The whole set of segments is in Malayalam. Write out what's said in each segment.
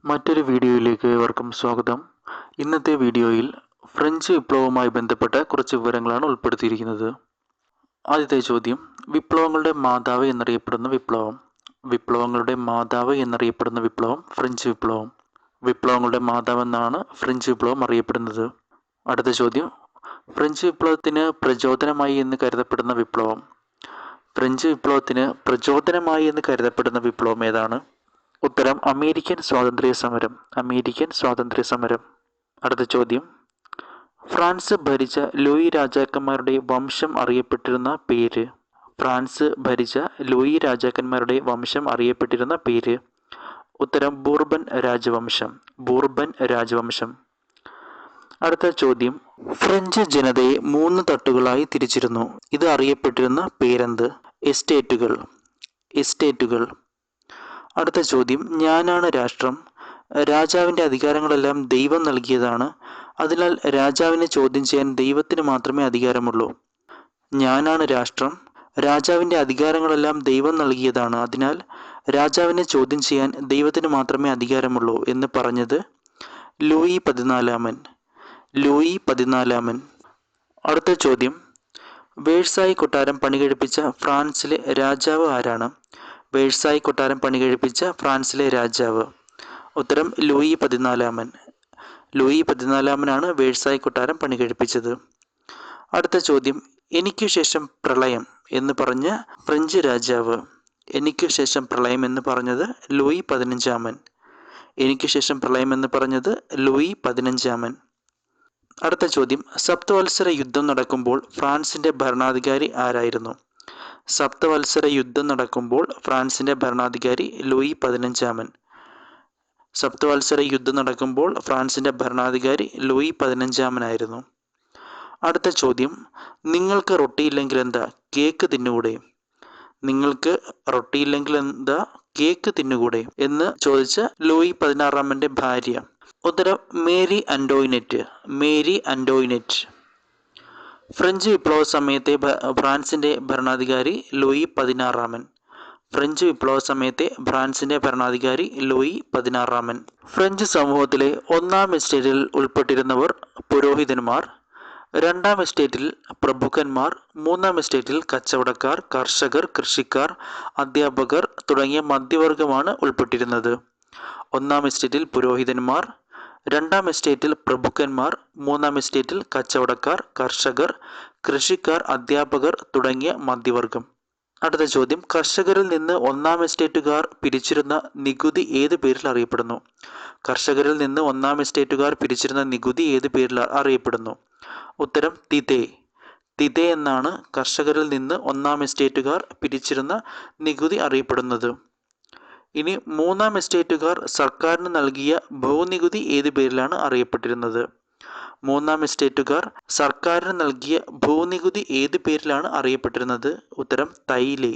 മറ്റൊരു വീഡിയോയിലേക്ക് ഏവർക്കും സ്വാഗതം. ഇന്നത്തെ വീഡിയോയിൽ ഫ്രഞ്ച് വിപ്ലവവുമായി ബന്ധപ്പെട്ട കുറച്ച് വിവരങ്ങളാണ് ഉൾപ്പെടുത്തിയിരിക്കുന്നത്. ആദ്യത്തെ ചോദ്യം, വിപ്ലവങ്ങളുടെ മാതാവ് എന്നറിയപ്പെടുന്ന വിപ്ലവം. വിപ്ലവങ്ങളുടെ മാതാവ് എന്നറിയപ്പെടുന്ന വിപ്ലവം ഫ്രഞ്ച് വിപ്ലവം. വിപ്ലവങ്ങളുടെ മാതാവ് എന്നാണ് ഫ്രഞ്ച് വിപ്ലവം അറിയപ്പെടുന്നത്. അടുത്ത ചോദ്യം, ഫ്രഞ്ച് വിപ്ലവത്തിന് പ്രചോദനമായി എന്ന് കരുതപ്പെടുന്ന വിപ്ലവം. ഫ്രഞ്ച് വിപ്ലവത്തിന് പ്രചോദനമായി എന്ന് കരുതപ്പെടുന്ന വിപ്ലവം ഏതാണ്? ഉത്തരം അമേരിക്കൻ സ്വാതന്ത്ര്യ സമരം. അമേരിക്കൻ സ്വാതന്ത്ര്യ സമരം. അടുത്ത ചോദ്യം, ഫ്രാൻസ് ഭരിച്ച ലൂയി രാജാക്കന്മാരുടെ വംശം അറിയപ്പെട്ടിരുന്ന പേര്. ഫ്രാൻസ് ഭരിച്ച ലൂയി രാജാക്കന്മാരുടെ വംശം അറിയപ്പെട്ടിരുന്ന പേര്. ഉത്തരം ബൂർബൻ രാജവംശം. ബൂർബൻ രാജവംശം. അടുത്ത ചോദ്യം, ഫ്രഞ്ച് ജനതയെ 3 തട്ടുകളായി തിരിച്ചിരുന്നു. ഇത് അറിയപ്പെട്ടിരുന്ന പേരെന്ത്? എസ്റ്റേറ്റുകൾ. എസ്റ്റേറ്റുകൾ. അടുത്ത ചോദ്യം, ഞാനാണ് രാഷ്ട്രം. രാജാവിൻ്റെ അധികാരങ്ങളെല്ലാം ദൈവം നൽകിയതാണ്. അതിനാൽ രാജാവിനെ ചോദ്യം ചെയ്യാൻ ദൈവത്തിന് മാത്രമേ അധികാരമുള്ളൂ. ഞാനാണ് രാഷ്ട്രം. രാജാവിൻ്റെ അധികാരങ്ങളെല്ലാം ദൈവം നൽകിയതാണ്. അതിനാൽ രാജാവിനെ ചോദ്യം ചെയ്യാൻ ദൈവത്തിന് മാത്രമേ അധികാരമുള്ളൂ എന്ന് പറഞ്ഞത് ലൂയി 14. ലൂയി 14. അടുത്ത ചോദ്യം, വേഴ്സായി കൊട്ടാരം പണികഴിപ്പിച്ച ഫ്രാൻസിലെ രാജാവ് ആരാണ്? വേഴ്സായി കൊട്ടാരം പണികഴിപ്പിച്ച ഫ്രാൻസിലെ രാജാവ്. ഉത്തരം ലൂയി 14. ലൂയി 14 വേഴ്സായി കൊട്ടാരം പണികഴിപ്പിച്ചത്. അടുത്ത ചോദ്യം, എനിക്ക് ശേഷം പ്രളയം എന്ന് പറഞ്ഞ ഫ്രഞ്ച് രാജാവ്. എനിക്ക് ശേഷം പ്രളയം എന്ന് പറഞ്ഞത് ലൂയി 15. എനിക്ക് ശേഷം പ്രളയം എന്ന് പറഞ്ഞത് ലൂയി 15. അടുത്ത ചോദ്യം, സപ്തവത്സര യുദ്ധം നടക്കുമ്പോൾ ഫ്രാൻസിൻ്റെ ഭരണാധികാരി ആരായിരുന്നു? സപ്തവത്സര യുദ്ധം നടക്കുമ്പോൾ ഫ്രാൻസിൻ്റെ ഭരണാധികാരി ലൂയി 15. സപ്തവത്സര യുദ്ധം നടക്കുമ്പോൾ ഫ്രാൻസിൻ്റെ ഭരണാധികാരി ലൂയി 15 അടുത്ത ചോദ്യം, നിങ്ങൾക്ക് റൊട്ടിയില്ലെങ്കിൽ എന്താ കേക്ക് തിന്നുകൂടെ? നിങ്ങൾക്ക് റൊട്ടിയില്ലെങ്കിൽ എന്താ കേക്ക് തിന്നുകൂടെ എന്ന് ചോദിച്ച ലൂയി 16 ഭാര്യ. ഉത്തരം മേരി അന്റോയിനെറ്റ്. മേരി അന്റോയിനെറ്റ്. ഫ്രഞ്ച് വിപ്ലവ സമയത്തെ ഫ്രാൻസിൻ്റെ ഭരണാധികാരി ലൂയി 16. ഫ്രഞ്ച് വിപ്ലവ സമയത്തെ ഫ്രാൻസിൻ്റെ ഭരണാധികാരി ലൂയി 16. ഫ്രഞ്ച് സമൂഹത്തിലെ 1-ാം എസ്റ്റേറ്റിൽ ഉൾപ്പെട്ടിരുന്നവർ പുരോഹിതന്മാർ, 2-ാം എസ്റ്റേറ്റിൽ പ്രഭുക്കന്മാർ, 3-ാം എസ്റ്റേറ്റിൽ കച്ചവടക്കാർ, കർഷകർ, കൃഷിക്കാർ, അധ്യാപകർ തുടങ്ങിയ മധ്യവർഗമാണ് ഉൾപ്പെട്ടിരുന്നത്. 1-ാം എസ്റ്റേറ്റിൽ പുരോഹിതന്മാർ, 2-ാം എസ്റ്റേറ്റിൽ പ്രഭുക്കന്മാർ, 3-ാം എസ്റ്റേറ്റിൽ കച്ചവടക്കാർ, കർഷകർ, കൃഷിക്കാർ, അധ്യാപകർ തുടങ്ങിയ മധ്യവർഗം. അടുത്ത ചോദ്യം, കർഷകരിൽ നിന്ന് 1-ാം എസ്റ്റേറ്റുകാർ പിരിച്ചിരുന്ന നികുതി ഏത് പേരിൽ അറിയപ്പെടുന്നു? കർഷകരിൽ നിന്ന് 1-ാം എസ്റ്റേറ്റുകാർ പിരിച്ചിരുന്ന നികുതി ഏത് പേരിൽ അറിയപ്പെടുന്നു? ഉത്തരം തിതേ. തിതേ എന്നാണ് കർഷകരിൽ നിന്ന് 1-ാം എസ്റ്റേറ്റുകാർ പിരിച്ചിരുന്ന നികുതി അറിയപ്പെടുന്നത്. ഇനി 3-ാം എസ്റ്റേറ്റുകാർ സർക്കാരിന് നൽകിയ ഭൂനികുതി ഏത് പേരിലാണ് അറിയപ്പെട്ടിരുന്നത്? 3-ാം എസ്റ്റേറ്റുകാർ സർക്കാരിന് നൽകിയ ഭൂനികുതി ഏത് പേരിലാണ് അറിയപ്പെട്ടിരുന്നത്? ഉത്തരം തൈലേ.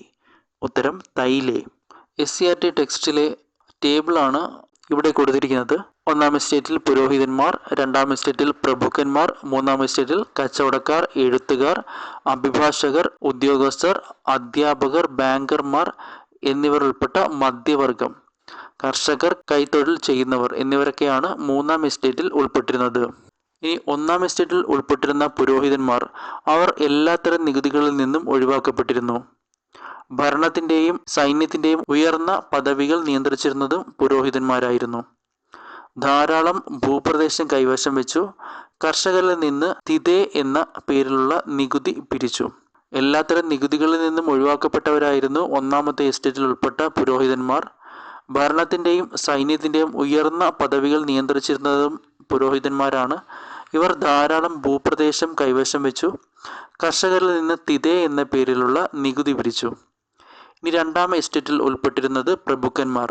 ഉത്തരം തൈലേ. SCERT ടെക്സ്റ്റിലെ ടേബിളാണ് ഇവിടെ കൊടുത്തിരിക്കുന്നത്. 1-ാം എസ്റ്റേറ്റിൽ പുരോഹിതന്മാർ, 2-ാം എസ്റ്റേറ്റിൽ പ്രഭുക്കന്മാർ, 3-ാം എസ്റ്റേറ്റിൽ കച്ചവടക്കാർ, എഴുത്തുകാർ, അഭിഭാഷകർ, ഉദ്യോഗസ്ഥർ, അധ്യാപകർ, ബാങ്കർമാർ എന്നിവർ ഉൾപ്പെട്ട മധ്യവർഗം, കർഷകർ, കൈത്തൊഴിൽ ചെയ്യുന്നവർ എന്നിവരൊക്കെയാണ് 3-ാം എസ്റ്റേറ്റിൽ ഉൾപ്പെട്ടിരുന്നത്. ഇനി 1-ാം എസ്റ്റേറ്റിൽ ഉൾപ്പെട്ടിരുന്ന പുരോഹിതന്മാർ, അവർ എല്ലാത്തരം നികുതികളിൽ നിന്നും ഒഴിവാക്കപ്പെട്ടിരുന്നു. ഭരണത്തിൻ്റെയും സൈന്യത്തിൻ്റെയും ഉയർന്ന പദവികൾ നിയന്ത്രിച്ചിരുന്നതും പുരോഹിതന്മാരായിരുന്നു. ധാരാളം ഭൂപ്രദേശം കൈവശം വെച്ചു. കർഷകരിൽ നിന്ന് തിതേ എന്ന പേരിലുള്ള നികുതി പിരിച്ചു. എല്ലാത്തരം നികുതികളിൽ നിന്നും ഒഴിവാക്കപ്പെട്ടവരായിരുന്നു 1-ാമത്തെ എസ്റ്റേറ്റിൽ ഉൾപ്പെട്ട പുരോഹിതന്മാർ. ഭരണത്തിൻ്റെയും സൈന്യത്തിൻ്റെയും ഉയർന്ന പദവികൾ നിയന്ത്രിച്ചിരുന്നതും പുരോഹിതന്മാരാണ്. ഇവർ ധാരാളം ഭൂപ്രദേശം കൈവശം വെച്ചു. കർഷകരിൽ നിന്ന് തിതേ എന്ന പേരിലുള്ള നികുതി പിരിച്ചു. ഇനി 2-ാം എസ്റ്റേറ്റിൽ ഉൾപ്പെട്ടിരുന്നത് പ്രഭുക്കന്മാർ.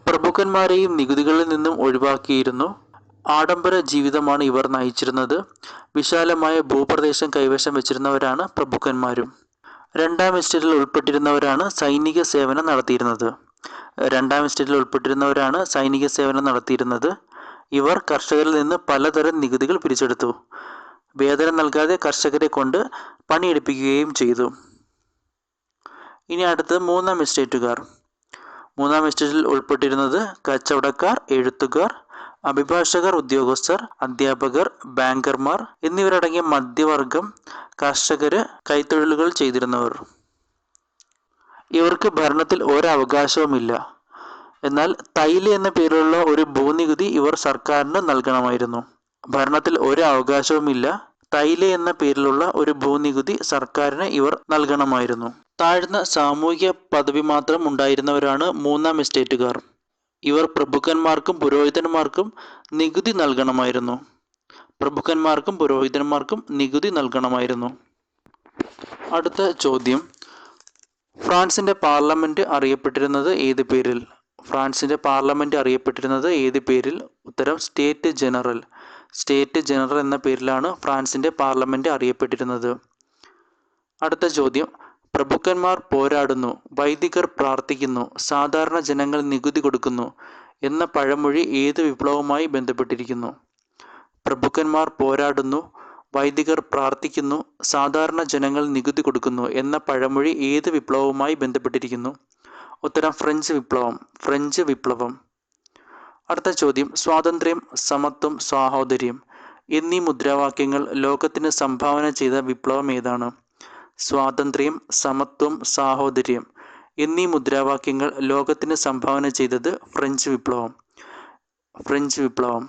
പ്രഭുക്കന്മാരെയും നികുതികളിൽ നിന്നും ഒഴിവാക്കിയിരുന്നു. ആഡംബര ജീവിതമാണ് ഇവർ നയിച്ചിരുന്നത്. വിശാലമായ ഭൂപ്രദേശം കൈവശം വെച്ചിരുന്നവരാണ് പ്രഭുക്കന്മാരും. 2-ാം എസ്റ്റേറ്റിൽ ഉൾപ്പെട്ടിരുന്നവരാണ് സൈനിക സേവനം നടത്തിയിരുന്നത്. 2-ാം എസ്റ്റേറ്റിൽ ഉൾപ്പെട്ടിരുന്നവരാണ് സൈനിക സേവനം നടത്തിയിരുന്നത്. ഇവർ കർഷകരിൽ നിന്ന് പലതരം നികുതികൾ പിരിച്ചെടുത്തു. വേതനം നൽകാതെ കർഷകരെ കൊണ്ട് പണിയെടുപ്പിക്കുകയും ചെയ്തു. ഇനി അടുത്തത് 3-ാം എസ്റ്റേറ്റുകാർ. മൂന്നാം എസ്റ്റേറ്റിൽ ഉൾപ്പെട്ടിരുന്നത് കച്ചവടക്കാർ, എഴുത്തുകാർ, അഭിഭാഷകർ, ഉദ്യോഗസ്ഥർ, അധ്യാപകർ, ബാങ്കർമാർ എന്നിവരടങ്ങിയ മധ്യവർഗം, കർഷകര്, കൈത്തൊഴിലുകൾ ചെയ്തിരുന്നവർ. ഇവർക്ക് ഭരണത്തിൽ ഒരവകാശവുമില്ല. എന്നാൽ തൈല എന്ന പേരിലുള്ള ഒരു ഭൂനികുതി ഇവർ സർക്കാരിന് നൽകണമായിരുന്നു. ഭരണത്തിൽ ഒരു അവകാശവുമില്ല. തൈല എന്ന പേരിലുള്ള ഒരു ഭൂനികുതി സർക്കാരിന് ഇവർ നൽകണമായിരുന്നു. താഴ്ന്ന സാമൂഹിക പദവി മാത്രം ഉണ്ടായിരുന്നവരാണ് മൂന്നാം എസ്റ്റേറ്റുകാർ. ഇവർ പ്രഭുക്കന്മാർക്കും പുരോഹിതന്മാർക്കും നികുതി നൽകണമായിരുന്നു. പ്രഭുക്കന്മാർക്കും പുരോഹിതന്മാർക്കും നികുതി നൽകണമായിരുന്നു. അടുത്ത ചോദ്യം, ഫ്രാൻസിന്റെ പാർലമെന്റ് അറിയപ്പെട്ടിരുന്നത് ഏത് പേരിൽ? ഫ്രാൻസിന്റെ പാർലമെന്റ് അറിയപ്പെട്ടിരുന്നത് ഏത് പേരിൽ? ഉത്തരം സ്റ്റേറ്റ് ജനറൽ. സ്റ്റേറ്റ് ജനറൽ എന്ന പേരിലാണ് ഫ്രാൻസിന്റെ പാർലമെന്റ് അറിയപ്പെട്ടിരുന്നത്. അടുത്ത ചോദ്യം, പ്രഭുക്കന്മാർ പോരാടുന്നു, വൈദികർ പ്രാർത്ഥിക്കുന്നു, സാധാരണ ജനങ്ങൾ നികുതി കൊടുക്കുന്നു എന്ന പഴമൊഴി ഏത് വിപ്ലവവുമായി ബന്ധപ്പെട്ടിരിക്കുന്നു? പ്രഭുക്കന്മാർ പോരാടുന്നു, വൈദികർ പ്രാർത്ഥിക്കുന്നു, സാധാരണ ജനങ്ങൾ നികുതി കൊടുക്കുന്നു എന്ന പഴമൊഴി ഏത് വിപ്ലവവുമായി ബന്ധപ്പെട്ടിരിക്കുന്നു? ഉത്തരം ഫ്രഞ്ച് വിപ്ലവം. ഫ്രഞ്ച് വിപ്ലവം. അടുത്ത ചോദ്യം, സ്വാതന്ത്ര്യം, സമത്വം, സാഹോദര്യം എന്നീ മുദ്രാവാക്യങ്ങൾ ലോകത്തിന് സംഭാവന ചെയ്ത വിപ്ലവം ഏതാണ്? സ്വാതന്ത്ര്യം, സമത്വം, സാഹോദര്യം എന്നീ മുദ്രാവാക്യങ്ങൾ ലോകത്തിന് സംഭാവന ചെയ്തത് ഫ്രഞ്ച് വിപ്ലവം. ഫ്രഞ്ച് വിപ്ലവം.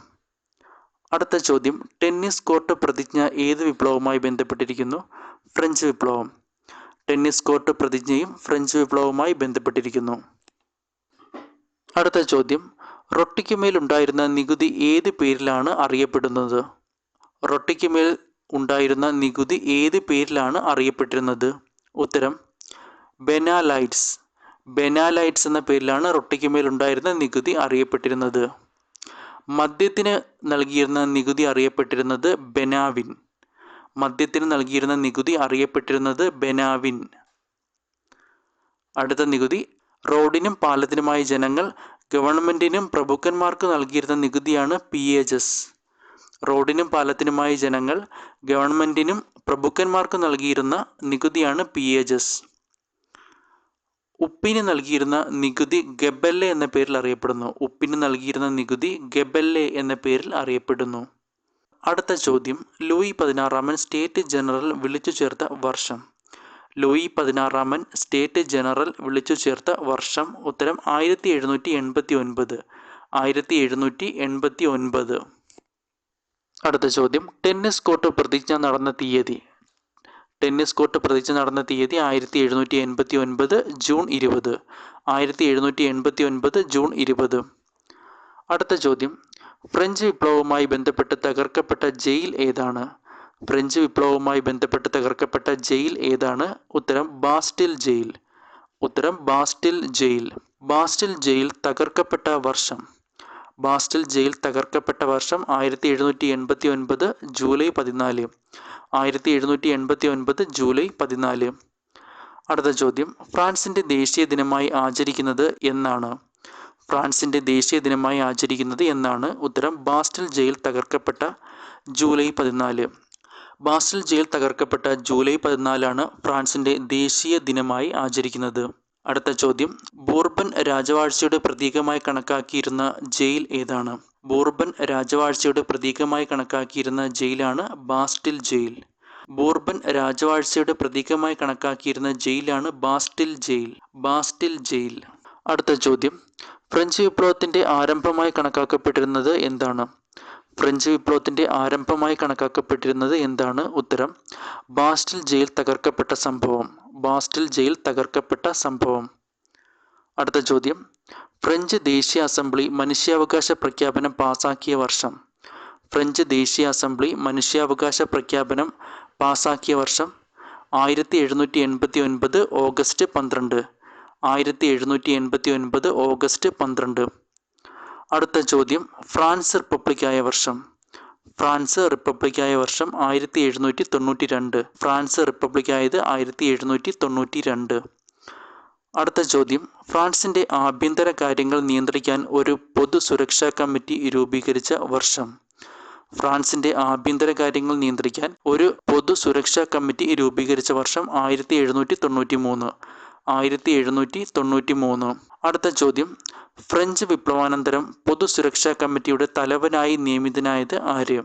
അടുത്ത ചോദ്യം, ടെന്നീസ് കോർട്ട് പ്രതിജ്ഞ ഏത് വിപ്ലവവുമായി ബന്ധപ്പെട്ടിരിക്കുന്നു? ഫ്രഞ്ച് വിപ്ലവം. ടെന്നീസ് കോർട്ട് പ്രതിജ്ഞയും ഫ്രഞ്ച് വിപ്ലവവുമായി ബന്ധപ്പെട്ടിരിക്കുന്നു. അടുത്ത ചോദ്യം, റൊട്ടിക്കുമേൽ ഉണ്ടായിരുന്ന നികുതി ഏത് പേരിലാണ് അറിയപ്പെടുന്നത്? റൊട്ടിക്കുമേൽ ഉണ്ടായിരുന്ന നികുതി ഏത് പേരിലാണ് അറിയപ്പെട്ടിരുന്നത്? ഉത്തരം ബെനാലൈറ്റ്സ്. ബെനാലൈറ്റ്സ് എന്ന പേരിലാണ് റൊട്ടിക്കുമേൽ ഉണ്ടായിരുന്ന നികുതി അറിയപ്പെട്ടിരുന്നത്. മദ്യത്തിന് നൽകിയിരുന്ന നികുതി അറിയപ്പെട്ടിരുന്നത് ബെനാവിൻ. മദ്യത്തിന് നൽകിയിരുന്ന നികുതി അറിയപ്പെട്ടിരുന്നത് ബെനാവിൻ. അടുത്ത നികുതി, റോഡിനും പാലത്തിനുമായി ജനങ്ങൾ ഗവൺമെന്റിനും പ്രഭുക്കന്മാർക്ക് നൽകിയിരുന്ന നികുതിയാണ് പിയേജസ്. റോഡിനും പാലത്തിനുമായി ജനങ്ങൾ ഗവൺമെന്റിനും പ്രഭുക്കന്മാർക്ക് നൽകിയിരുന്ന നികുതിയാണ് പിയേജസ്. ഉപ്പിന് നൽകിയിരുന്ന നികുതി ഗബെല്ലെ എന്ന പേരിൽ അറിയപ്പെടുന്നു. ഉപ്പിന് നൽകിയിരുന്ന നികുതി ഗബെല്ലെ എന്ന പേരിൽ അറിയപ്പെടുന്നു. അടുത്ത ചോദ്യം, ലൂയി 16 സ്റ്റേറ്റ് ജനറൽ വിളിച്ചു ചേർത്ത വർഷം? ലൂയി 16 സ്റ്റേറ്റ് ജനറൽ വിളിച്ചു ചേർത്ത വർഷം? ഉത്തരം 1789. 1789. അടുത്ത ചോദ്യം, ടെന്നീസ് കോർട്ട് പ്രതിജ്ഞ നടന്ന തീയതി? ടെന്നീസ് കോർട്ട് പ്രതിജ്ഞ നടന്ന തീയതി 1789 ജൂൺ 20. 1789 ജൂൺ 20. അടുത്ത ചോദ്യം, ഫ്രഞ്ച് വിപ്ലവവുമായി ബന്ധപ്പെട്ട് തകർക്കപ്പെട്ട ജയിൽ ഏതാണ്? ഫ്രഞ്ച് വിപ്ലവവുമായി ബന്ധപ്പെട്ട് തകർക്കപ്പെട്ട ജയിൽ ഏതാണ്? ഉത്തരം ബാസ്റ്റിൽ ജയിൽ. ഉത്തരം ബാസ്റ്റിൽ ജയിൽ. ബാസ്റ്റിൽ ജയിൽ തകർക്കപ്പെട്ട വർഷം? ബാസ്റ്റിൽ ജയിൽ തകർക്കപ്പെട്ട വർഷം 1789 ജൂലൈ 14. 1789 ജൂലൈ 14. അടുത്ത ചോദ്യം, ഫ്രാൻസിന്റെ ദേശീയ ദിനമായി ആചരിക്കുന്നത് എന്നാണ്? ഫ്രാൻസിന്റെ ദേശീയ ദിനമായി ആചരിക്കുന്നത് എന്നാണ്? ഉത്തരം ബാസ്റ്റിൽ ജയിൽ തകർക്കപ്പെട്ട ജൂലൈ 14. ബാസ്റ്റിൽ ജയിൽ തകർക്കപ്പെട്ട ജൂലൈ 14 ഫ്രാൻസിന്റെ ദേശീയ ദിനമായി ആചരിക്കുന്നത്. അടുത്ത ചോദ്യം, ബൂർബൻ രാജവാഴ്ചയുടെ പ്രതീകമായി കണക്കാക്കിയിരുന്ന ജയിൽ ഏതാണ്? ബൂർബൻ രാജവാഴ്ചയുടെ പ്രതീകമായി കണക്കാക്കിയിരുന്ന ജയിലാണ് ബാസ്റ്റിൽ ജയിൽ. ബൂർബൻ രാജവാഴ്ചയുടെ പ്രതീകമായി കണക്കാക്കിയിരുന്ന ജയിലാണ് ബാസ്റ്റിൽ ജയിൽ. ബാസ്റ്റിൽ ജയിൽ. അടുത്ത ചോദ്യം, ഫ്രഞ്ച് വിപ്ലവത്തിന്റെ ആരംഭമായി കണക്കാക്കപ്പെട്ടിരുന്നത് എന്താണ്? ഫ്രഞ്ച് വിപ്ലവത്തിന്റെ ആരംഭമായി കണക്കാക്കപ്പെട്ടിരുന്നത് എന്താണ്? ഉത്തരം ബാസ്റ്റിൽ ജയിൽ തകർക്കപ്പെട്ട സംഭവം. ബാസ്റ്റിൽ ജയിൽ തകർക്കപ്പെട്ട സംഭവം. അടുത്ത ചോദ്യം, ഫ്രഞ്ച് ദേശീയ അസംബ്ലി മനുഷ്യാവകാശ പ്രഖ്യാപനം പാസാക്കിയ വർഷം? ഫ്രഞ്ച് ദേശീയ അസംബ്ലി മനുഷ്യാവകാശ പ്രഖ്യാപനം പാസാക്കിയ വർഷം? 1789 ഓഗസ്റ്റ് 12. 1789 ഓഗസ്റ്റ് 12. അടുത്ത ചോദ്യം, ഫ്രാൻസ് റിപ്പബ്ലിക്കായ വർഷം? ഫ്രാൻസ് റിപ്പബ്ലിക്കായ വർഷം 1792. ഫ്രാൻസ് റിപ്പബ്ലിക്കായത് 1792. അടുത്ത ചോദ്യം, ഫ്രാൻസിന്റെ ആഭ്യന്തര കാര്യങ്ങൾ നിയന്ത്രിക്കാൻ ഒരു പൊതു സുരക്ഷാ കമ്മിറ്റി രൂപീകരിച്ച വർഷം? ഫ്രാൻസിന്റെ ആഭ്യന്തര കാര്യങ്ങൾ നിയന്ത്രിക്കാൻ ഒരു പൊതു സുരക്ഷാ കമ്മിറ്റി രൂപീകരിച്ച വർഷം 1793. 1793. അടുത്ത ചോദ്യം, ഫ്രഞ്ച് വിപ്ലവാനന്തരം പൊതുസുരക്ഷാ കമ്മിറ്റിയുടെ തലവനായി നിയമിതനായത് ആര്?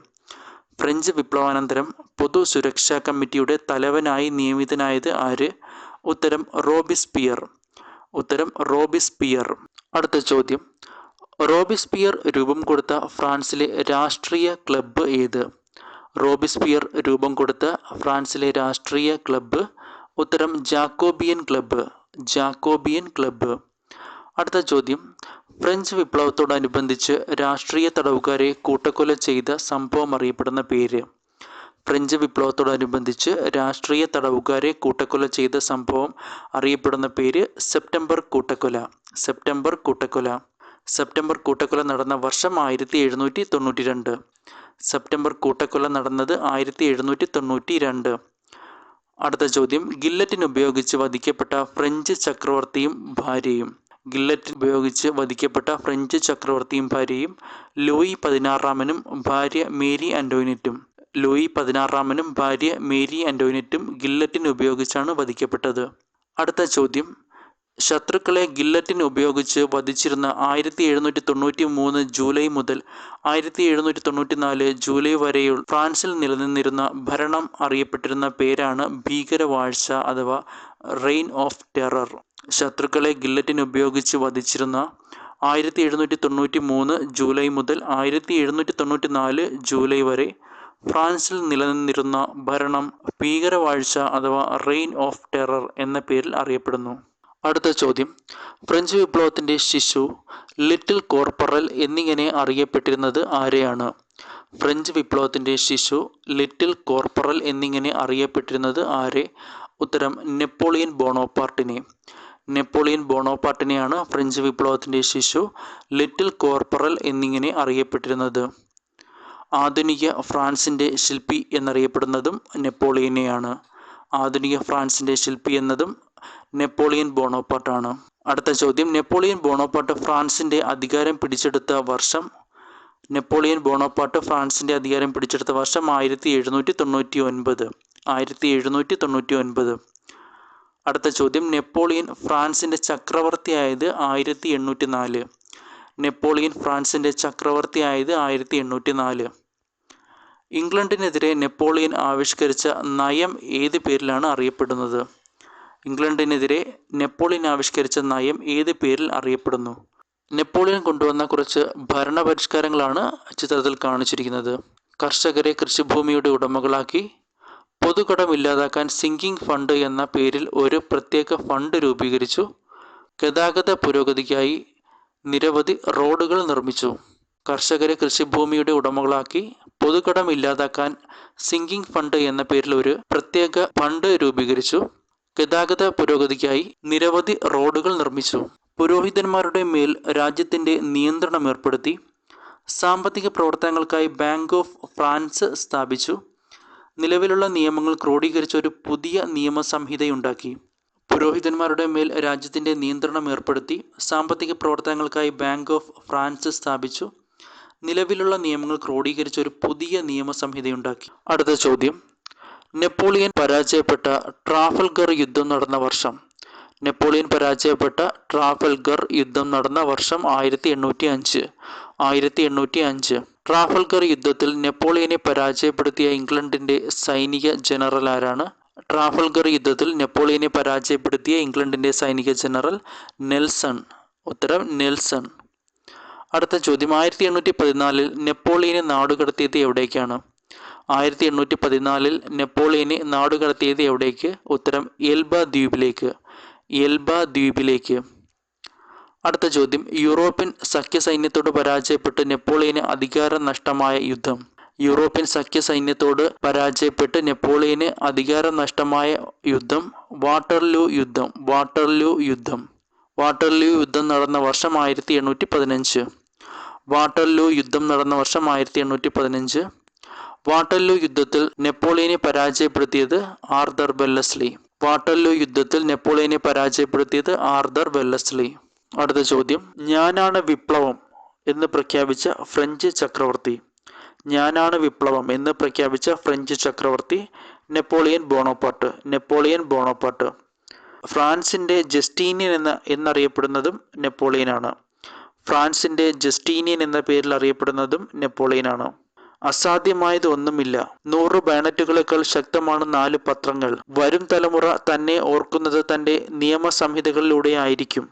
ഫ്രഞ്ച് വിപ്ലവാനന്തരം പൊതുസുരക്ഷാ കമ്മിറ്റിയുടെ തലവനായി നിയമിതനായത് ആര്? ഉത്തരം റോബിസ്പിയർ. ഉത്തരം റോബിസ്പിയർ. അടുത്ത ചോദ്യം, റോബിസ്പിയർ രൂപം കൊടുത്ത ഫ്രാൻസിലെ രാഷ്ട്രീയ ക്ലബ്ബ് ഏത്? റോബിസ്പിയർ രൂപം കൊടുത്ത ഫ്രാൻസിലെ രാഷ്ട്രീയ ക്ലബ്ബ്. ഉത്തരം ജാക്കോബിയൻ ക്ലബ്ബ്. Jacobian club. അടുത്ത ചോദ്യം, ഫ്രഞ്ച് വിപ്ലവത്തോടനുബന്ധിച്ച് രാഷ്ട്രീയ തടവുകാരെ കൂട്ടക്കൊല ചെയ്ത സംഭവം അറിയപ്പെടുന്ന പേര്? ഫ്രഞ്ച് വിപ്ലവത്തോടനുബന്ധിച്ച് രാഷ്ട്രീയ തടവുകാരെ കൂട്ടക്കൊല ചെയ്ത സംഭവം അറിയപ്പെടുന്ന പേര് സെപ്റ്റംബർ കൂട്ടക്കൊല. സെപ്റ്റംബർ കൂട്ടക്കൊല. സെപ്റ്റംബർ കൂട്ടക്കൊല നടന്ന വർഷം 1792. സെപ്റ്റംബർ കൂട്ടക്കൊല നടന്നത് 1792. അടുത്ത ചോദ്യം, ഗില്ലറ്റിൻ ഉപയോഗിച്ച് വധിക്കപ്പെട്ട ഫ്രഞ്ച് ചക്രവർത്തിയും ഭാര്യയും? ഗില്ലറ്റിൻ ഉപയോഗിച്ച് വധിക്കപ്പെട്ട ഫ്രഞ്ച് ചക്രവർത്തിയും ഭാര്യയും ലൂയി 16നും ഭാര്യ മേരി ആന്റോയിനറ്റും. ലൂയി 16നും ഭാര്യ മേരി ആന്റോയിനറ്റും ഗില്ലറ്റിൻ ഉപയോഗിച്ചാണ് വധിക്കപ്പെട്ടത്. അടുത്ത ചോദ്യം, ശത്രുക്കളെ ഗില്ലറ്റിൻ ഉപയോഗിച്ച് വധിച്ചിരുന്ന 1793 ജൂലൈ മുതൽ 1794 ജൂലൈ വരെയുള്ള ഫ്രാൻസിൽ നിലനിന്നിരുന്ന ഭരണം അറിയപ്പെട്ടിരുന്ന പേരാണ് ഭീകരവാഴ്ച അഥവാ റെയിൻ ഓഫ് ടെറർ. ശത്രുക്കളെ ഗില്ലറ്റിൻ ഉപയോഗിച്ച് വധിച്ചിരുന്ന 1793 ജൂലൈ മുതൽ 1794 ജൂലൈ വരെ ഫ്രാൻസിൽ നിലനിന്നിരുന്ന ഭരണം ഭീകരവാഴ്ച അഥവാ റെയിൻ ഓഫ് ടെറർ എന്ന പേരിൽ അറിയപ്പെടുന്നു. അടുത്ത ചോദ്യം, ഫ്രഞ്ച് വിപ്ലവത്തിൻ്റെ ശിശു, ലിറ്റിൽ കോർപ്പറൽ എന്നിങ്ങനെ അറിയപ്പെട്ടിരുന്നത് ആരെയാണ്? ഫ്രഞ്ച് വിപ്ലവത്തിൻ്റെ ശിശു, ലിറ്റിൽ കോർപ്പറൽ എന്നിങ്ങനെ അറിയപ്പെട്ടിരുന്നത് ആരെ? ഉത്തരം നെപ്പോളിയൻ ബോണോപ്പാർട്ടിനെ. നെപ്പോളിയൻ ബോണോപ്പാർട്ടിനെയാണ് ഫ്രഞ്ച് വിപ്ലവത്തിൻ്റെ ശിശു, ലിറ്റിൽ കോർപ്പറൽ എന്നിങ്ങനെ അറിയപ്പെട്ടിരുന്നത്. ആധുനിക ഫ്രാൻസിൻ്റെ ശില്പി എന്നറിയപ്പെടുന്നതും നെപ്പോളിയനെയാണ്. ആധുനിക ഫ്രാൻസിൻ്റെ ശില്പി എന്നതും നെപ്പോളിയൻ ബോണോപ്പാർട്ടാണ്. അടുത്ത ചോദ്യം, നെപ്പോളിയൻ ബോണോപ്പാർട്ട് ഫ്രാൻസിൻ്റെ അധികാരം പിടിച്ചെടുത്ത വർഷം? നെപ്പോളിയൻ ബോണോപ്പാർട്ട് ഫ്രാൻസിൻ്റെ അധികാരം പിടിച്ചെടുത്ത വർഷം 1799. 1799. അടുത്ത ചോദ്യം, നെപ്പോളിയൻ ഫ്രാൻസിൻ്റെ ചക്രവർത്തിയായത് 1804. നെപ്പോളിയൻ ഫ്രാൻസിൻ്റെ ചക്രവർത്തിയായത് 1804. ഇംഗ്ലണ്ടിനെതിരെ നെപ്പോളിയൻ ആവിഷ്കരിച്ച നയം ഏത് പേരിലാണ് അറിയപ്പെടുന്നത്? ഇംഗ്ലണ്ടിനെതിരെ നെപ്പോളിയൻ ആവിഷ്കരിച്ച നയം ഏത് പേരിൽ അറിയപ്പെടുന്നു? നെപ്പോളിയൻ കൊണ്ടുവന്ന കുറച്ച് ഭരണപരിഷ്കാരങ്ങളാണ് ചിത്രത്തിൽ കാണിച്ചിരിക്കുന്നത്. കർഷകരെ കൃഷിഭൂമിയുടെ ഉടമകളാക്കി, പൊതുകടം ഇല്ലാതാക്കാൻ സിങ്കിങ് ഫണ്ട് എന്ന പേരിൽ ഒരു പ്രത്യേക ഫണ്ട് രൂപീകരിച്ചു, ഗതാഗത പുരോഗതിക്കായി നിരവധി റോഡുകൾ നിർമ്മിച്ചു. കർഷകരെ കൃഷിഭൂമിയുടെ ഉടമകളാക്കി, പൊതുകടം ഇല്ലാതാക്കാൻ സിങ്കിങ് ഫണ്ട് എന്ന പേരിൽ ഒരു പ്രത്യേക ഫണ്ട് രൂപീകരിച്ചു, ഗതാഗത പുരോഗതിക്കായി നിരവധി റോഡുകൾ നിർമ്മിച്ചു. പുരോഹിതന്മാരുടെ മേൽ രാജ്യത്തിൻ്റെ നിയന്ത്രണം ഏർപ്പെടുത്തി. സാമ്പത്തിക പ്രവർത്തനങ്ങൾക്കായി ബാങ്ക് ഓഫ് ഫ്രാൻസ് സ്ഥാപിച്ചു. നിലവിലുള്ള നിയമങ്ങൾ ക്രോഡീകരിച്ച ഒരു പുതിയ നിയമസംഹിതയുണ്ടാക്കി. പുരോഹിതന്മാരുടെ മേൽ രാജ്യത്തിൻ്റെ നിയന്ത്രണം ഏർപ്പെടുത്തി. സാമ്പത്തിക പ്രവർത്തനങ്ങൾക്കായി ബാങ്ക് ഓഫ് ഫ്രാൻസ് സ്ഥാപിച്ചു. നിലവിലുള്ള നിയമങ്ങൾ ക്രോഡീകരിച്ച ഒരു പുതിയ നിയമസംഹിതയുണ്ടാക്കി. അടുത്ത ചോദ്യം, നെപ്പോളിയൻ പരാജയപ്പെട്ട ട്രാഫൽഗർ യുദ്ധം നടന്ന വർഷം? നെപ്പോളിയൻ പരാജയപ്പെട്ട ട്രാഫൽഗർ യുദ്ധം നടന്ന വർഷം 1805. 1805. ട്രാഫൽഗർ യുദ്ധത്തിൽ നെപ്പോളിയനെ പരാജയപ്പെടുത്തിയ ഇംഗ്ലണ്ടിൻ്റെ സൈനിക ജനറൽ ആരാണ്? ട്രാഫൽഗർ യുദ്ധത്തിൽ നെപ്പോളിയനെ പരാജയപ്പെടുത്തിയ ഇംഗ്ലണ്ടിൻ്റെ സൈനിക ജനറൽ നെൽസൺ. ഉത്തരം നെൽസൺ. അടുത്ത ചോദ്യം, 1814 നെപ്പോളിയനെ നാടുകടത്തിയത് എവിടേക്കാണ്? 1814 നെപ്പോളിയനെ നാടുകടത്തിയത് എവിടേക്ക്? ഉത്തരം എൽബ ദ്വീപിലേക്ക്. എൽബ ദ്വീപിലേക്ക്. അടുത്ത ചോദ്യം, യൂറോപ്യൻ സഖ്യസൈന്യത്തോട് പരാജയപ്പെട്ട് നെപ്പോളിയന് അധികാരം നഷ്ടമായ യുദ്ധം? യൂറോപ്യൻ സഖ്യസൈന്യത്തോട് പരാജയപ്പെട്ട് നെപ്പോളിയന് അധികാരം നഷ്ടമായ യുദ്ധം വാട്ടർലൂ യുദ്ധം. വാട്ടർലൂ യുദ്ധം. വാട്ടർലൂ യുദ്ധം നടന്ന വർഷം 1815. വാട്ടർലൂ യുദ്ധം നടന്ന വർഷം 1815. വാട്ടർലൂ യുദ്ധത്തിൽ നെപ്പോളിയനെ പരാജയപ്പെടുത്തിയത് ആർതർ വെല്ലസ്ലി. വാട്ടർലൂ യുദ്ധത്തിൽ നെപ്പോളിയനെ പരാജയപ്പെടുത്തിയത് ആർതർ വെല്ലസ്ലി. അടുത്ത ചോദ്യം, ഞാനാണ് വിപ്ലവം എന്ന് പ്രഖ്യാപിച്ച ഫ്രഞ്ച് ചക്രവർത്തി? ഞാനാണ് വിപ്ലവം എന്ന് പ്രഖ്യാപിച്ച ഫ്രഞ്ച് ചക്രവർത്തി നെപ്പോളിയൻ ബോണോപ്പാർട്ട്. നെപ്പോളിയൻ ബോണോപ്പാർട്ട്. ഫ്രാൻസിൻ്റെ ജസ്റ്റീനിയൻ എന്നറിയപ്പെടുന്നതും നെപ്പോളിയനാണ്. ഫ്രാൻസിൻ്റെ ജസ്റ്റീനിയൻ എന്ന പേരിൽ അറിയപ്പെടുന്നതും നെപ്പോളിയനാണ്. അസാധ്യമായത് ഒന്നുമില്ല. 100 ബാനറ്റുകളേക്കാൾ ശക്തമാണ് 4 പത്രങ്ങൾ. വരും തലമുറ തന്നെ ഓർക്കുന്നത് തൻ്റെ നിയമസംഹിതകളിലൂടെ ആയിരിക്കും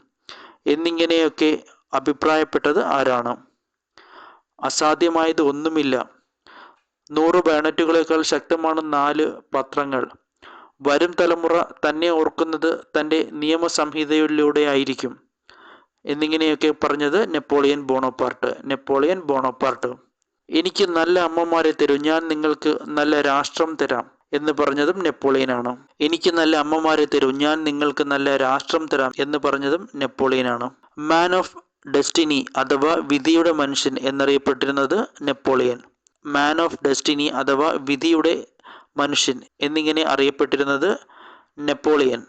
എന്നിങ്ങനെയൊക്കെ അഭിപ്രായപ്പെട്ടത് ആരാണ്? അസാധ്യമായത് ഒന്നുമില്ല. 100 ബാനറ്റുകളേക്കാൾ ശക്തമാണ് 4 പത്രങ്ങൾ. വരും തലമുറ തന്നെ ഓർക്കുന്നത് തൻ്റെ നിയമസംഹിതയിലൂടെ ആയിരിക്കും എന്നിങ്ങനെയൊക്കെ പറഞ്ഞത് നെപ്പോളിയൻ ബോണപ്പാർട്ട്. എനിക്ക് നല്ല അമ്മമാരെ തരൂ, ഞാൻ നിങ്ങൾക്ക് നല്ല രാഷ്ട്രം തരാം എന്ന് പറഞ്ഞതും നെപ്പോളിയനാണ്. എനിക്ക് നല്ല അമ്മമാരെ തരൂ, ഞാൻ നിങ്ങൾക്ക് നല്ല രാഷ്ട്രം തരാം എന്ന് പറഞ്ഞതും നെപ്പോളിയനാണ്. മാൻ ഓഫ് ഡെസ്റ്റിനി അഥവാ വിധിയുടെ മനുഷ്യൻ എന്നറിയപ്പെട്ടിരുന്നത് നെപ്പോളിയൻ. മാൻ ഓഫ് ഡെസ്റ്റിനി അഥവാ വിധിയുടെ മനുഷ്യൻ എന്നിങ്ങനെ അറിയപ്പെട്ടിരുന്നത് നെപ്പോളിയൻ.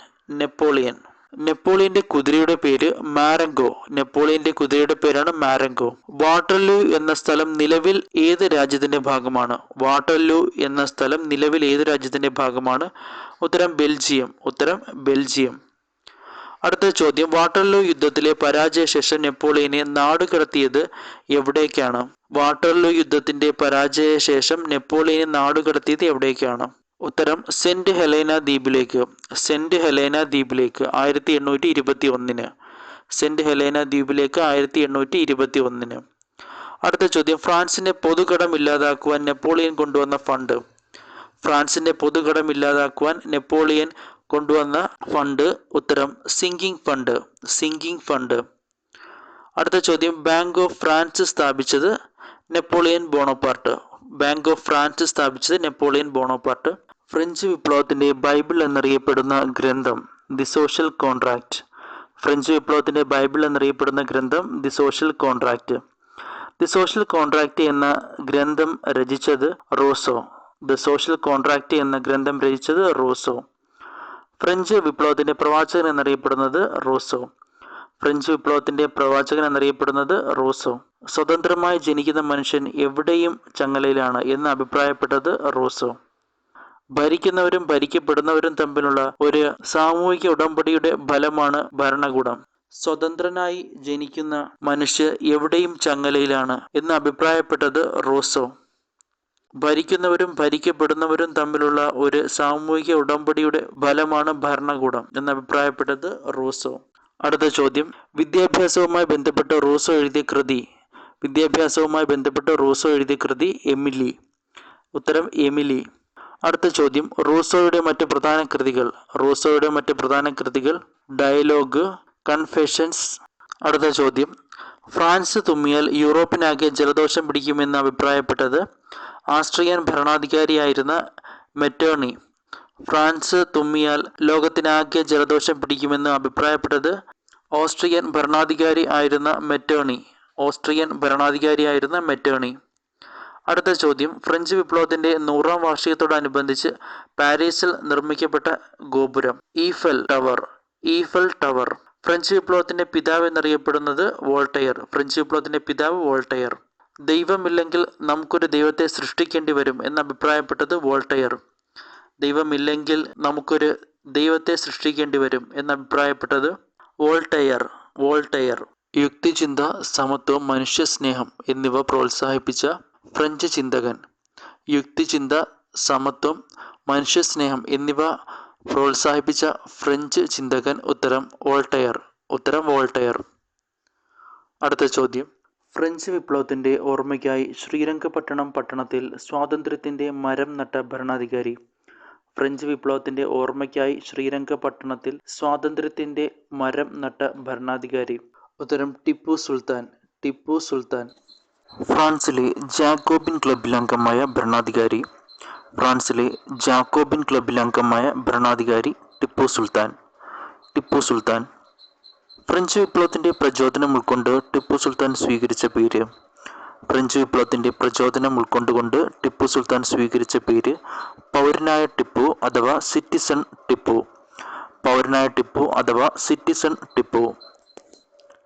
നെപ്പോളിയന്റെ കുതിരയുടെ പേര് മാരങ്കോ. നെപ്പോളിയന്റെ കുതിരയുടെ പേരാണ് മാരങ്കോ. വാട്ടർലൂ എന്ന സ്ഥലം നിലവിൽ ഏത് രാജ്യത്തിന്റെ ഭാഗമാണ്? വാട്ടർലൂ എന്ന സ്ഥലം നിലവിൽ ഏത് രാജ്യത്തിന്റെ ഭാഗമാണ്? ഉത്തരം ബെൽജിയം. അടുത്ത ചോദ്യം, വാട്ടർലൂ യുദ്ധത്തിലെ പരാജയശേഷം നെപ്പോളിയനെ നാടുകടത്തിയത് എവിടേക്കാണ്? വാട്ടർലൂ യുദ്ധത്തിന്റെ പരാജയശേഷം നെപ്പോളിയനെ നാടുകടത്തിയത് എവിടേക്കാണ്? ഉത്തരം സെന്റ് ഹെലേന ദ്വീപിലേക്ക്. 1821. സെന്റ് ഹെലേന ദ്വീപിലേക്ക് 1821. അടുത്ത ചോദ്യം, ഫ്രാൻസിന്റെ പൊതുകടം ഇല്ലാതാക്കുവാൻ നെപ്പോളിയൻ കൊണ്ടുവന്ന ഫണ്ട്. ഫ്രാൻസിന്റെ പൊതുകടം ഇല്ലാതാക്കുവാൻ നെപ്പോളിയൻ കൊണ്ടുവന്ന ഫണ്ട്. ഉത്തരം സിങ്കിങ് ഫണ്ട്. അടുത്ത ചോദ്യം, ബാങ്ക് ഓഫ് ഫ്രാൻസ് സ്ഥാപിച്ചത് നെപ്പോളിയൻ ബോണപ്പാർട്ട്. ഫ്രഞ്ച് വിപ്ലവത്തിന്റെ ബൈബിൾ എന്നറിയപ്പെടുന്ന ഗ്രന്ഥം the social contract. The social contract എന്ന ഗ്രന്ഥം രചിച്ചത് റൂസോ. ഫ്രഞ്ച് വിപ്ലവത്തിന്റെ പ്രവാചകൻ എന്നറിയപ്പെടുന്നത് റൂസോ. സ്വതന്ത്രമായി ജനിക്കുന്ന മനുഷ്യൻ എവിടെയും ചങ്ങലയിലാണ് എന്ന് അഭിപ്രായപ്പെട്ടത് റൂസോ. ഭരിക്കുന്നവരും ഭരിക്കപ്പെടുന്നവരും തമ്മിലുള്ള ഒരു സാമൂഹിക ഉടമ്പടിയുടെ ഫലമാണ് ഭരണകൂടം. സ്വതന്ത്രനായി ജനിക്കുന്ന മനുഷ്യർ എവിടെയും ചങ്ങലയിലാണ് എന്ന് അഭിപ്രായപ്പെട്ടത് റൂസോ. ഭരിക്കുന്നവരും ഭരിക്കപ്പെടുന്നവരും തമ്മിലുള്ള ഒരു സാമൂഹിക ഉടമ്പടിയുടെ ഫലമാണ് ഭരണകൂടം എന്ന് അഭിപ്രായപ്പെട്ടത് റൂസോ. അടുത്ത ചോദ്യം, വിദ്യാഭ്യാസവുമായി ബന്ധപ്പെട്ട് റൂസോ എഴുതിയ കൃതി എമിലി. ഉത്തരം എമിലി. അടുത്ത ചോദ്യം, റൂസോയുടെ മറ്റ് പ്രധാന കൃതികൾ ഡയലോഗ്, കൺഫെഷൻസ്. അടുത്ത ചോദ്യം, ഫ്രാൻസ് തുമ്മിയാൽ യൂറോപ്പിനാകെ ജലദോഷം പിടിക്കുമെന്ന് അഭിപ്രായപ്പെട്ടത് ആസ്ട്രിയൻ ഭരണാധികാരിയായിരുന്ന മെറ്റേണി. ഫ്രാൻസ് തുമ്മിയാൽ ലോകത്തിനാകെ ജലദോഷം പിടിക്കുമെന്ന് അഭിപ്രായപ്പെട്ടത് ഓസ്ട്രിയൻ ഭരണാധികാരിയായിരുന്ന മെറ്റേണി. അടുത്ത ചോദ്യം, ഫ്രഞ്ച് വിപ്ലവത്തിന്റെ 100ാം വാർഷികത്തോടനുബന്ധിച്ച് പാരീസിൽ നിർമ്മിക്കപ്പെട്ട ഗോപുരം ഈഫൽ ടവർ. ഫ്രഞ്ച് വിപ്ലവത്തിന്റെ പിതാവ് എന്നറിയപ്പെടുന്നത് വോൾട്ടയർ. ദൈവമില്ലെങ്കിൽ നമുക്കൊരു ദൈവത്തെ സൃഷ്ടിക്കേണ്ടി വരും എന്ന് അഭിപ്രായപ്പെട്ടത് വോൾട്ടയർ. യുക്തിചിന്ത, സമത്വം, മനുഷ്യസ്നേഹം എന്നിവ പ്രോത്സാഹിപ്പിച്ച ഫ്രഞ്ച് ചിന്തകൻ. ഉത്തരം വോൾട്ടയർ. അടുത്ത ചോദ്യം, ഫ്രഞ്ച് വിപ്ലവത്തിന്റെ ഓർമ്മയ്ക്കായി ശ്രീരംഗപട്ടണം പട്ടണത്തിൽ സ്വാതന്ത്ര്യത്തിന്റെ മരം നട്ട ഭരണാധികാരി. ഉത്തരം ടിപ്പു സുൽത്താൻ. ഫ്രാൻസിലെ ജാക്കോബിൻ ക്ലബിൽ അംഗമായ ഭരണാധികാരി ടിപ്പു സുൽത്താൻ. ഫ്രഞ്ച് വിപ്ലവത്തിന്റെ പ്രചോദനം ഉൾക്കൊണ്ട് ടിപ്പു സുൽത്താൻ സ്വീകരിച്ച പേര് പൗരനായ ടിപ്പു അഥവാ സിറ്റിസൺ ടിപ്പു.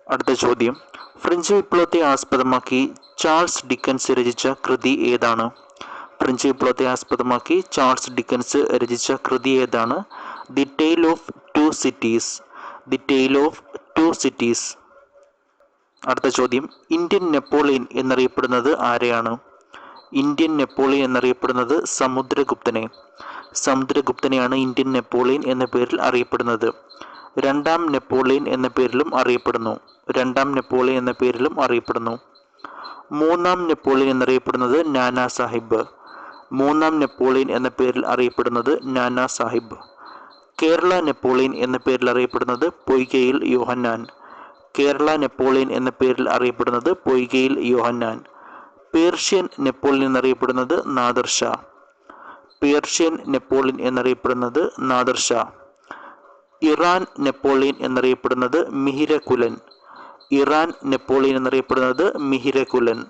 അടുത്ത ചോദ്യം, ഫ്രഞ്ച് വിപ്ലവത്തെ ആസ്പദമാക്കി ചാൾസ് ഡിക്കൻസ് രചിച്ച കൃതി ഏതാണ്? The tale of two cities. The tale of two cities. അടുത്ത ചോദ്യം, ഇന്ത്യൻ നെപ്പോളിയൻ എന്നറിയപ്പെടുന്നത് ആരെയാണ്? ഇന്ത്യൻ നെപ്പോളിയൻ എന്നറിയപ്പെടുന്നത് സമുദ്രഗുപ്തനെ. സമുദ്രഗുപ്തനെയാണ് ഇന്ത്യൻ നെപ്പോളിയൻ എന്ന പേരിൽ അറിയപ്പെടുന്നത്. രണ്ടാം നെപ്പോളിയൻ എന്ന പേരിലും അറിയപ്പെടുന്നു. രണ്ടാം നെപ്പോളിയൻ എന്ന പേരിലും അറിയപ്പെടുന്നു. മൂന്നാം നെപ്പോളിയൻ എന്നറിയപ്പെടുന്നത് നാനാ സാഹിബ്. മൂന്നാം നെപ്പോളിയൻ എന്ന പേരിൽ അറിയപ്പെടുന്നത് നാനാ സാഹിബ്. കേരള നെപ്പോളിയൻ എന്ന പേരിൽ അറിയപ്പെടുന്നത് പൊയ്കയിൽ യോഹന്നാൻ. കേരള നെപ്പോളിയൻ എന്ന പേരിൽ അറിയപ്പെടുന്നത് പൊയ്കയിൽ യോഹന്നാൻ. പേർഷ്യൻ നെപ്പോളിയൻ എന്നറിയപ്പെടുന്നത് നാദിർ ഷാ. പേർഷ്യൻ നെപ്പോളിയൻ എന്നറിയപ്പെടുന്നത് നാദിർ ഷാ. ഇറാൻ നെപ്പോളിയൻ എന്നറിയപ്പെടുന്നത് മിഹിരകുലൻ. ഇറാൻ നെപ്പോളിയൻ എന്നറിയപ്പെടുന്നത് മിഹിരകുലൻ.